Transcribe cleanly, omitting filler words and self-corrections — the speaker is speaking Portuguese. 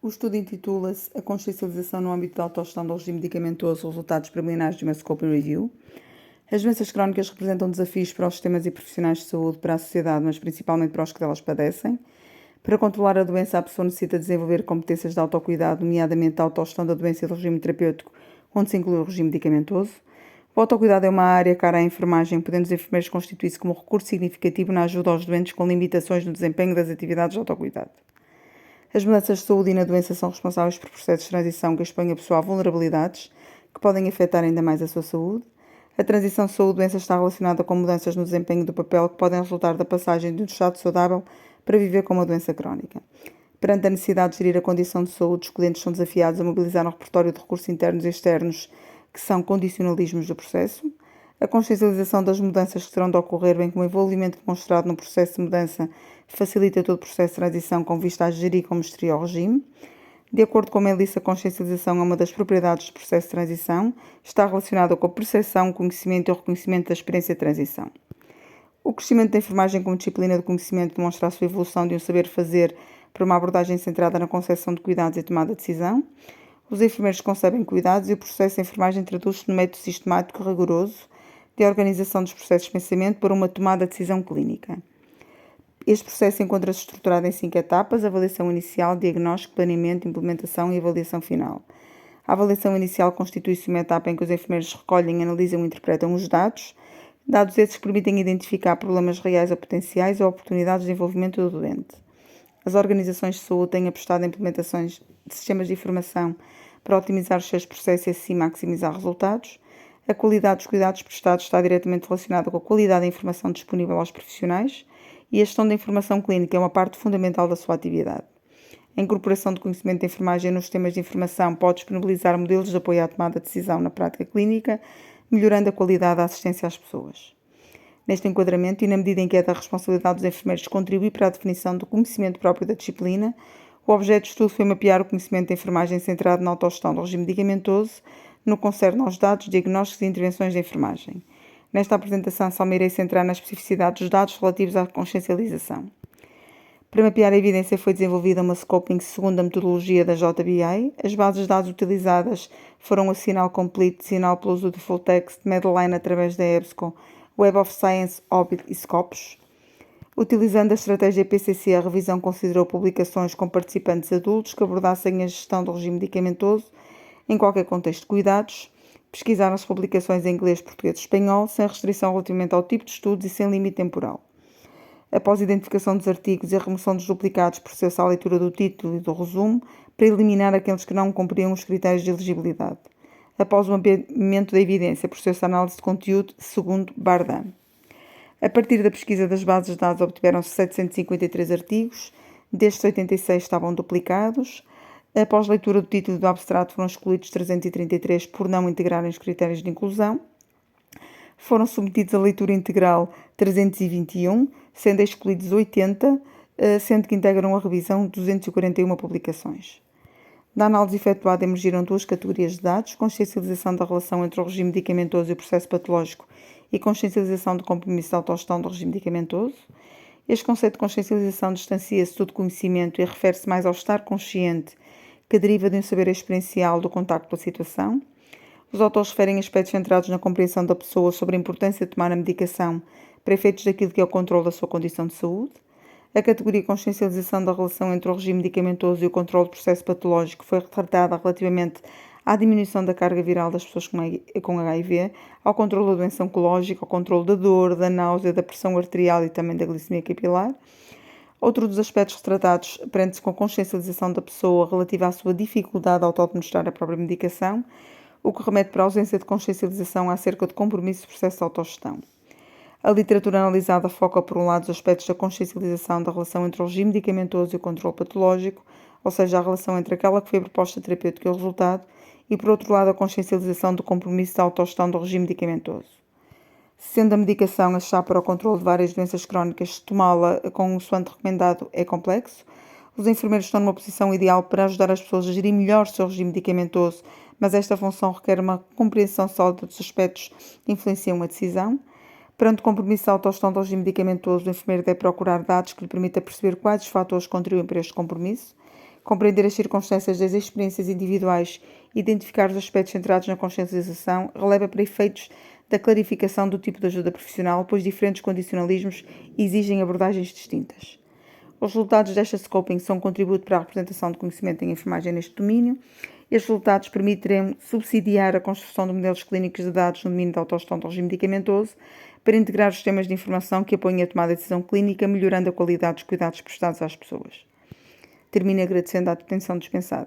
O estudo intitula-se A Consciencialização no âmbito da autogestão do regime medicamentoso, resultados preliminares de uma Scoping Review. As doenças crónicas representam desafios para os sistemas e profissionais de saúde, para a sociedade, mas principalmente para os que delas padecem. Para controlar a doença, a pessoa necessita desenvolver competências de autocuidado, nomeadamente a autogestão da doença e do regime terapêutico, onde se inclui o regime medicamentoso. O autocuidado é uma área cara à enfermagem, podendo os enfermeiros constituir-se como um recurso significativo na ajuda aos doentes com limitações no desempenho das atividades de autocuidado. As mudanças de saúde e na doença são responsáveis por processos de transição que expõem a pessoa a vulnerabilidades que podem afetar ainda mais a sua saúde. A transição de saúde-doença está relacionada com mudanças no desempenho do papel que podem resultar da passagem de um estado saudável para viver com uma doença crónica. Perante a necessidade de gerir a condição de saúde, os clientes são desafiados a mobilizar um repertório de recursos internos e externos que são condicionalismos do processo. A consciencialização das mudanças que terão de ocorrer, bem como o envolvimento demonstrado no processo de mudança, facilita todo o processo de transição com vista a gerir como gerir o regime. De acordo com a Melissa, a consciencialização é uma das propriedades do processo de transição, está relacionada com a percepção, o conhecimento e o reconhecimento da experiência de transição. O crescimento da enfermagem como disciplina de conhecimento demonstra a sua evolução de um saber fazer para uma abordagem centrada na concepção de cuidados e tomada de decisão. Os enfermeiros concebem cuidados e o processo de enfermagem traduz-se num método sistemático e rigoroso de organização dos processos de pensamento para uma tomada de decisão clínica. Este processo encontra-se estruturado em 5 etapas: avaliação inicial, diagnóstico, planeamento, implementação e avaliação final. A avaliação inicial constitui-se uma etapa em que os enfermeiros recolhem, analisam e interpretam os dados esses que permitem identificar problemas reais ou potenciais ou oportunidades de desenvolvimento do doente. As organizações de saúde têm apostado em implementações de sistemas de informação para otimizar os seus processos e assim maximizar resultados. A qualidade dos cuidados prestados está diretamente relacionada com a qualidade da informação disponível aos profissionais e a gestão da informação clínica é uma parte fundamental da sua atividade. A incorporação de conhecimento de enfermagem nos sistemas de informação pode disponibilizar modelos de apoio à tomada de decisão na prática clínica, melhorando a qualidade da assistência às pessoas. Neste enquadramento, e na medida em que é da responsabilidade dos enfermeiros contribuir para a definição do conhecimento próprio da disciplina, o objeto de estudo foi mapear o conhecimento de enfermagem centrado na autogestão do regime medicamentoso, no que concerne aos dados, diagnósticos e intervenções de enfermagem. Nesta apresentação, só me irei centrar na especificidade dos dados relativos à consciencialização. Para mapear a evidência foi desenvolvida uma scoping segundo a metodologia da JBI. As bases de dados utilizadas foram a Sinal Complete, Sinal Plus do Full Text, Medline através da EBSCO, Web of Science, Orbit e Scopus. Utilizando a estratégia PCC, a revisão considerou publicações com participantes adultos que abordassem a gestão do regime medicamentoso em qualquer contexto de cuidados. Pesquisaram-se publicações em inglês, português e espanhol, sem restrição relativamente ao tipo de estudos e sem limite temporal. Após a identificação dos artigos e a remoção dos duplicados, processou-se a leitura do título e do resumo para eliminar aqueles que não cumpriam os critérios de elegibilidade. Após o mapeamento da evidência, processou-se a análise de conteúdo segundo Bardam. A partir da pesquisa das bases de dados, obtiveram-se 753 artigos, destes 86 estavam duplicados. Após leitura do título e do abstrato, foram excluídos 333 por não integrarem os critérios de inclusão. Foram submetidos à leitura integral 321, sendo excluídos 80, sendo que integram a revisão 241 publicações. Da análise efetuada emergiram 2 categorias de dados: consciencialização da relação entre o regime medicamentoso e o processo patológico e consciencialização do compromisso de autogestão do regime medicamentoso. Este conceito de consciencialização distancia-se do conhecimento e refere-se mais ao estar consciente, que deriva de um saber experiencial do contacto com a situação. Os autores referem aspectos centrados na compreensão da pessoa sobre a importância de tomar a medicação para efeitos daquilo que é o controle da sua condição de saúde. A categoria consciencialização da relação entre o regime medicamentoso e o controle do processo patológico foi retratada relativamente à diminuição da carga viral das pessoas com HIV, ao controle da doença oncológica, ao controle da dor, da náusea, da pressão arterial e também da glicemia capilar. Outro dos aspectos retratados prende-se com a consciencialização da pessoa relativa à sua dificuldade de auto-administrar a própria medicação, o que remete para a ausência de consciencialização acerca do compromisso do processo de autogestão. A literatura analisada foca, por um lado, os aspectos da consciencialização da relação entre o regime medicamentoso e o controle patológico, ou seja, a relação entre aquela que foi a proposta terapêutica e o resultado, e, por outro lado, a consciencialização do compromisso da autogestão do regime medicamentoso. Sendo a medicação a chave para o controle de várias doenças crónicas, tomá-la com o suante recomendado é complexo. Os enfermeiros estão numa posição ideal para ajudar as pessoas a gerir melhor o seu regime medicamentoso, mas esta função requer uma compreensão sólida dos aspectos que influenciam a decisão. Perante o compromisso de autogestão do regime medicamentoso, o enfermeiro deve procurar dados que lhe permitam perceber quais os fatores contribuem para este compromisso. Compreender as circunstâncias das experiências individuais e identificar os aspectos centrados na consciencialização releva para efeitos da clarificação do tipo de ajuda profissional, pois diferentes condicionalismos exigem abordagens distintas. Os resultados desta scoping são um contributo para a representação de conhecimento em enfermagem neste domínio. Estes resultados permitirão subsidiar a construção de modelos clínicos de dados no domínio da autogestão do regime medicamentoso para integrar os sistemas de informação que apoiem a tomada de decisão clínica, melhorando a qualidade dos cuidados prestados às pessoas. Termino agradecendo a atenção dispensada.